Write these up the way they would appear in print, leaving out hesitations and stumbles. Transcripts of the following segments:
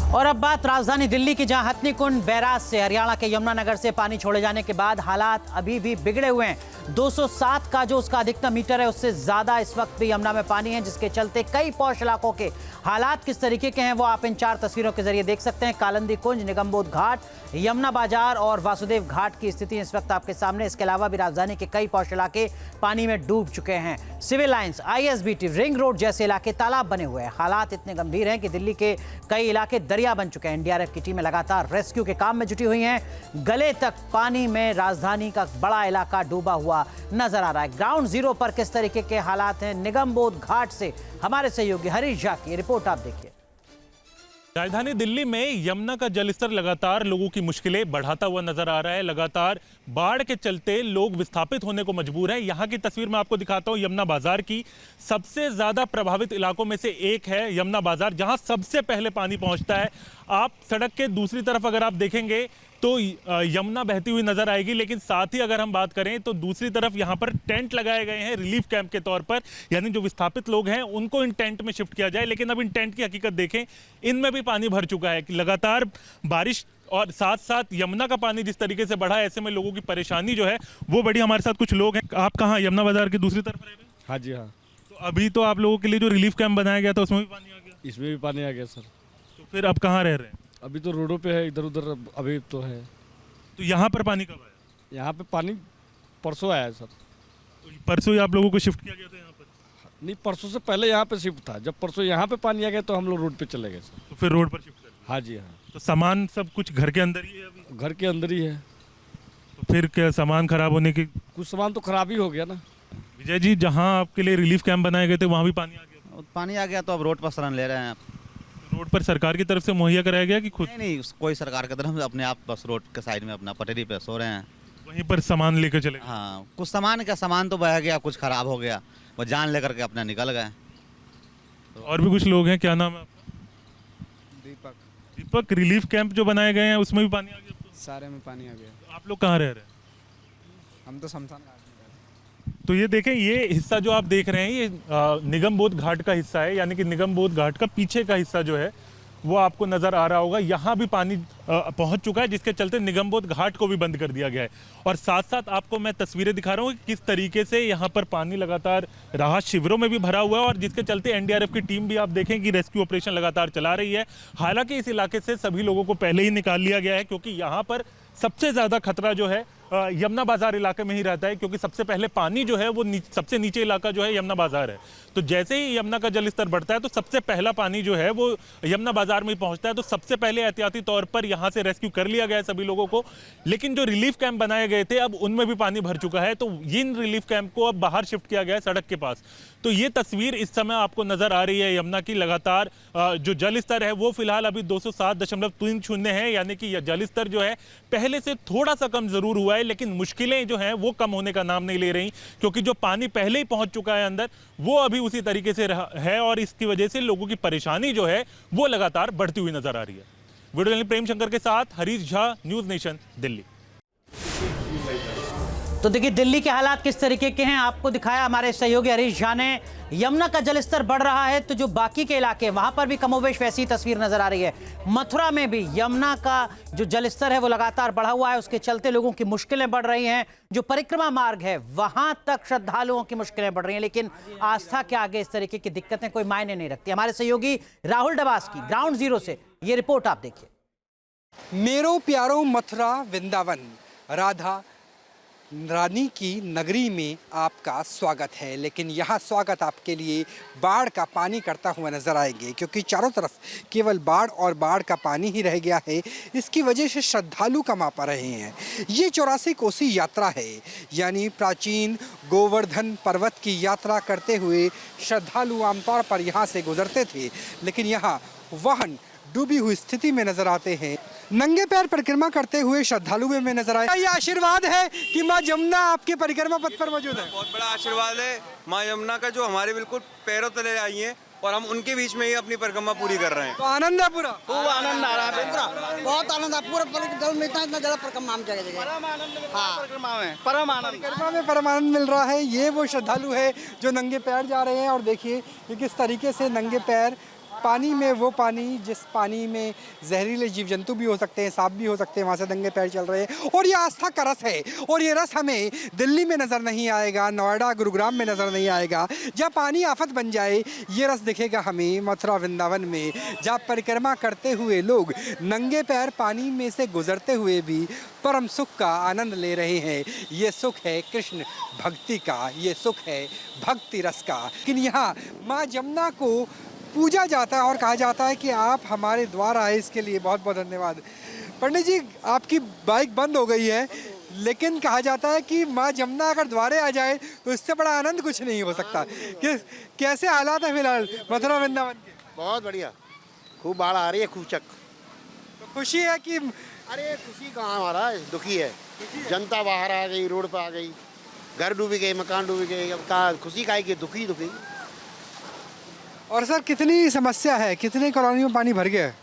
और अब बात राजधानी दिल्ली की, जहां हथनीकुंड बैराज से हरियाणा के यमुनानगर से पानी छोड़े जाने के बाद हालात अभी भी बिगड़े हुए हैं। 207 का जो उसका अधिकतम मीटर है, उससे ज्यादा इस वक्त भी यमुना में पानी है, जिसके चलते कई पौष इलाकों के हालात किस तरीके के हैं वो आप इन 4 तस्वीरों के जरिए देख सकते हैं। कालिंदी कुंज, निगमबोध घाट, यमुना बाजार और वासुदेव घाट की स्थिति इस वक्त आपके सामने। इसके अलावा भी राजधानी के कई पौष इलाके पानी में डूब चुके हैं। Civil lines, ISBT, ring road जैसे इलाके तालाब बने हुए हैं। हालात इतने गंभीर हैं कि दिल्ली के कई इलाके दरिया बन चुके हैं। एनडीआरएफ की टीमें लगातार रेस्क्यू के काम में जुटी हुई हैं। गले तक पानी में राजधानी का बड़ा इलाका डूबा हुआ नजर आ रहा है। ग्राउंड जीरो पर किस तरीके के हालात हैं, निगमबोध घाट से हमारे सहयोगी हरीश झा की रिपोर्ट आप देखिए। राजधानी दिल्ली में यमुना का जलस्तर लगातार लोगों की मुश्किलें बढ़ाता हुआ नजर आ रहा है। लगातार बाढ़ के चलते लोग विस्थापित होने को मजबूर हैं। यहाँ की तस्वीर मैं आपको दिखाता हूँ यमुना बाजार की। सबसे ज्यादा प्रभावित इलाकों में से एक है यमुना बाजार, जहाँ सबसे पहले पानी पहुँचता है। आप सड़क के दूसरी तरफ अगर आप देखेंगे तो यमुना बहती हुई नजर आएगी, लेकिन साथ ही अगर हम बात करें तो दूसरी तरफ यहाँ पर टेंट लगाए गए हैं रिलीफ कैंप के तौर पर, यानी जो विस्थापित लोग हैं उनको इन टेंट में शिफ्ट किया जाए। लेकिन अब इन टेंट की हकीकत देखें, इनमें भी पानी भर चुका है। लगातार बारिश और साथ साथ यमुना का पानी जिस तरीके से बढ़ा है, ऐसे में लोगों की परेशानी जो है वो बड़ी। हमारे साथ कुछ लोग हैं। आप कहाँ, यमुना बाजार की दूसरी तरफ रह रहे हैं? हाँ जी हाँ। तो अभी तो आप लोगों के लिए जो रिलीफ कैंप बनाया गया था उसमें भी पानी आ गया? इसमें भी पानी आ गया सर। तो फिर अब कहाँ रह रहे हैं? अभी तो रोडों पे है, इधर उधर अभी तो है। तो यहाँ पर पानी कब आया? यहाँ पे पानी परसों आया है सर। तो परसों ही आप लोगों को शिफ्ट किया गया था यहाँ पर? नहीं, परसों से पहले यहाँ पे शिफ्ट था। जब परसों यहाँ पे पानी आ गया तो हम लोग रोड पे चले गए सर। तो फिर रोड पर शिफ्ट कर दिया? हाँ जी हाँ। तो सामान सब कुछ घर के अंदर ही है अभी? घर के अंदर ही है। तो फिर क्या सामान खराब होने की? कुछ सामान तो खराब ही हो गया ना। विजय जी, जहाँ आपके लिए रिलीफ कैंप बनाए गए थे वहाँ भी पानी आ गया? पानी आ गया तो अब रोड पर शरण ले रहे हैं। रोड पर सरकार की तरफ से मुहैया कराया गया कि खुद? नहीं, कोई सरकार की तरफ से, अपने आप बस रोड के साइड में अपना पटरी पे सो रहे हैं। वहीं पर सामान लेकर चले? हाँ, कुछ सामान तो बह गया, कुछ खराब हो गया, वो जान लेकर के अपना निकल गए। तो और भी कुछ लोग हैं। क्या नाम है आपका? दीपक। दीपक, रिलीफ कैंप जो बनाए गए हैं उसमें भी पानी आ गया? तो सारे में पानी आ गया। आप लोग कहाँ रह रहे हैं? हम तो शमशान घाट में गए। तो ये देखें, ये हिस्सा जो आप देख रहे हैं ये निगमबोध घाट का हिस्सा है, यानी कि निगमबोध घाट का पीछे का हिस्सा जो है वो आपको नजर आ रहा होगा। यहाँ भी पानी पहुंच चुका है, जिसके चलते निगमबोध घाट को भी बंद कर दिया गया है। और साथ साथ आपको मैं तस्वीरें दिखा रहा हूँ कि किस तरीके से यहाँ पर पानी लगातार राहत शिविरों में भी भरा हुआ है, और जिसके चलते एनडीआरएफ की टीम भी आप देखें कि रेस्क्यू ऑपरेशन लगातार चला रही है। हालांकि इस इलाके से सभी लोगों को पहले ही निकाल लिया गया है, क्योंकि यहाँ पर सबसे ज़्यादा खतरा जो है यमुना बाजार इलाके में ही रहता है, क्योंकि सबसे पहले पानी जो है वो सबसे नीचे इलाका जो है यमुना बाजार है। तो जैसे ही यमुना का जलस्तर बढ़ता है तो सबसे पहला पानी जो है वो यमुना बाजार में ही पहुंचता है। तो सबसे पहले एहतियाती तौर पर यहाँ से रेस्क्यू कर लिया गया है सभी लोगों को। लेकिन जो रिलीफ कैंप बनाए गए थे अब उनमें भी पानी भर चुका है, तो इन रिलीफ कैंप को अब बाहर शिफ्ट किया गया है सड़क के पास। तो ये तस्वीर इस समय आपको नजर आ रही है यमुना की। लगातार जो जल स्तर है वो फिलहाल अभी 207.30 है, यानी कि यह जल स्तर जो है पहले से थोड़ा सा कम जरूर हुआ है, लेकिन मुश्किलें जो हैं वो कम होने का नाम नहीं ले रही, क्योंकि जो पानी पहले ही पहुंच चुका है अंदर वो अभी उसी तरीके से है, और इसकी वजह से लोगों की परेशानी जो है वो लगातार बढ़ती हुई नजर आ रही है। वीडियो जर्नलिस्ट प्रेम शंकर के साथ हरीश झा, न्यूज नेशन, दिल्ली। तो देखिए दिल्ली के हालात किस तरीके के हैं, आपको दिखाया हमारे सहयोगी हरीश झा ने। यमुना का जलस्तर बढ़ रहा है तो जो बाकी के इलाके वहां पर भी कमोवेश वैसी तस्वीर नजर आ रही है। मथुरा में भी यमुना का जो जलस्तर है वो लगातार बढ़ा हुआ है, उसके चलते लोगों की मुश्किलें बढ़ रही हैं। जो परिक्रमा मार्ग है वहां तक श्रद्धालुओं की मुश्किलें बढ़ रही हैं, लेकिन आस्था के आगे इस तरीके की दिक्कतें कोई मायने नहीं रखती। हमारे सहयोगी राहुल डबास की ग्राउंड जीरो से ये रिपोर्ट आप देखिए। मेरो प्यारो मथुरा वृंदावन, राधा रानी की नगरी में आपका स्वागत है। लेकिन यहाँ स्वागत आपके लिए बाढ़ का पानी करता हुआ नजर आएंगे, क्योंकि चारों तरफ केवल बाढ़ और बाढ़ का पानी ही रह गया है। इसकी वजह से श्रद्धालु कमा पा रहे हैं। ये 84 कोसी यात्रा है, यानी प्राचीन गोवर्धन पर्वत की यात्रा करते हुए श्रद्धालु आमतौर पर यहाँ से गुजरते थे, लेकिन यहाँ वाहन डूबी हुई स्थिति में नजर आते हैं। नंगे पैर परिक्रमा करते हुए श्रद्धालु में नजर आए। ये आशीर्वाद है कि माँ यमुना आपके परिक्रमा पथ पर मौजूद है। बहुत बड़ा आशीर्वाद है माँ यमुना का, जो हमारे बिल्कुल पैरों तले आई है, और हम उनके बीच में ही अपनी परिक्रमा पूरी कर रहे हैं। तो आनंद है पूरा? खूब आनंद आ रहा है, पूरा बहुत आनंद है। पूरा जल मिलता है, इतना ज्यादा परिक्रमा हम जगह जगह परम आनंद, परम आनंद मिल रहा है। ये वो श्रद्धालु है जो नंगे पैर जा रहे हैं, और देखिए ये किस तरीके से नंगे पैर पानी में वो पानी जिस पानी में जहरीले जीव जंतु भी हो सकते हैं, सांप भी हो सकते हैं, वहाँ से नंगे पैर चल रहे हैं। और ये आस्था का रस है, और ये रस हमें दिल्ली में नज़र नहीं आएगा, नोएडा गुरुग्राम में नज़र नहीं आएगा। जब पानी आफत बन जाए ये रस दिखेगा हमें मथुरा वृंदावन में, जहाँ परिक्रमा करते हुए लोग नंगे पैर पानी में से गुजरते हुए भी परम सुख का आनंद ले रहे हैं। ये सुख है कृष्ण भक्ति का, ये सुख है भक्ति रस का। लेकिन यहाँ माँ जमुना को पूजा जाता है और कहा जाता है कि आप हमारे द्वार आए, इसके लिए बहुत बहुत धन्यवाद। पंडित जी, आपकी बाइक बंद हो गई है, लेकिन कहा जाता है कि माँ जमुना अगर द्वारे आ जाए तो इससे बड़ा आनंद कुछ नहीं हो सकता। कैसे हालात है फिलहाल मथुरा वृंदावन के? बहुत बढ़िया, खूब बाढ़ आ रही है, खूब चक। तो खुशी है कि? अरे खुशी कहाँ, हमारा दुखी है। जनता बाहर आ गई, रोड पर आ गई, घर डूबी गए, मकान डूबी गए। अब कहाँ खुशी का है कि दुखी दुखी। और सर कितनी समस्या है, कितने कॉलोनियों में पानी भर गया है?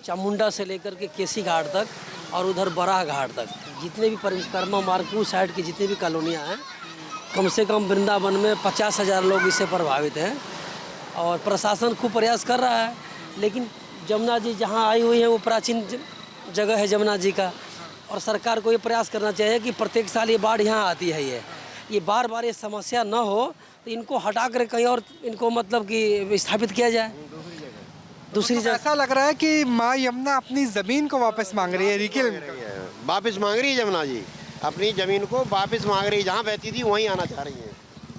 चामुंडा से लेकर के केसी घाट तक और उधर बराह घाट तक जितने भी परिक्रमा मार्ग उस साइड की जितनी भी कॉलोनियाँ हैं, कम से कम वृंदावन में 50,000 लोग इससे प्रभावित हैं। और प्रशासन खूब प्रयास कर रहा है, लेकिन जमुना जी जहाँ आई हुई है वो प्राचीन जगह है जमुना जी का, और सरकार को ये प्रयास करना चाहिए कि प्रत्येक साल ये बाढ़ यहाँ आती है, ये बार बार ये समस्या न हो, तो इनको हटा कर कहीं और इनको मतलब कि स्थापित किया जाए दूसरी जगह। ऐसा लग रहा है कि माँ यमुना अपनी ज़मीन को वापस मांग रही है, रिकिल वापस मांग रही है जमुना जी, अपनी ज़मीन को वापस मांग रही है। जहाँ बहती थी वहीं आना चाह रही है,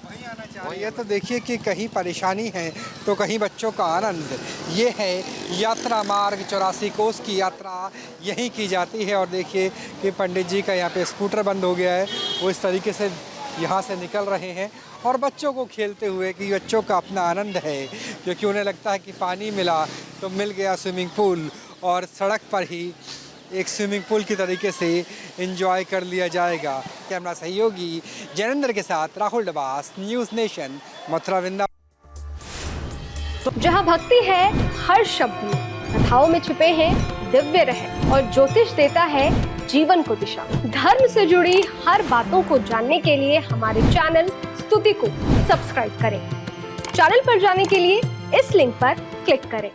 वहीं आना चाह रही है। तो देखिए कि कहीं परेशानी है तो कहीं बच्चों का आनंद। ये है यात्रा मार्ग, 84 कोस की यात्रा यहीं की जाती है। और देखिए कि पंडित जी का यहाँ पे स्कूटर बंद हो गया है, वो इस तरीके से यहाँ से निकल रहे हैं और बच्चों को खेलते हुए, कि बच्चों का अपना आनंद है, क्योंकि उन्हें लगता है कि पानी मिला तो मिल गया स्विमिंग पूल, और सड़क पर ही एक स्विमिंग पूल की तरीके से एंजॉय कर लिया जाएगा। कैमरा सहयोगी जैनेंद्र के साथ राहुल डबास, न्यूज़ नेशन, मथुरा वृंदावन। जहाँ भक्ति है हर शब्द में, कथाओं में छुपे हैं दिव्य रहस्य, और ज्योतिष देता है जीवन को दिशा। धर्म से जुड़ी हर बातों को जानने के लिए हमारे चैनल स्तुति को सब्सक्राइब करें। चैनल पर जाने के लिए इस लिंक पर क्लिक करें।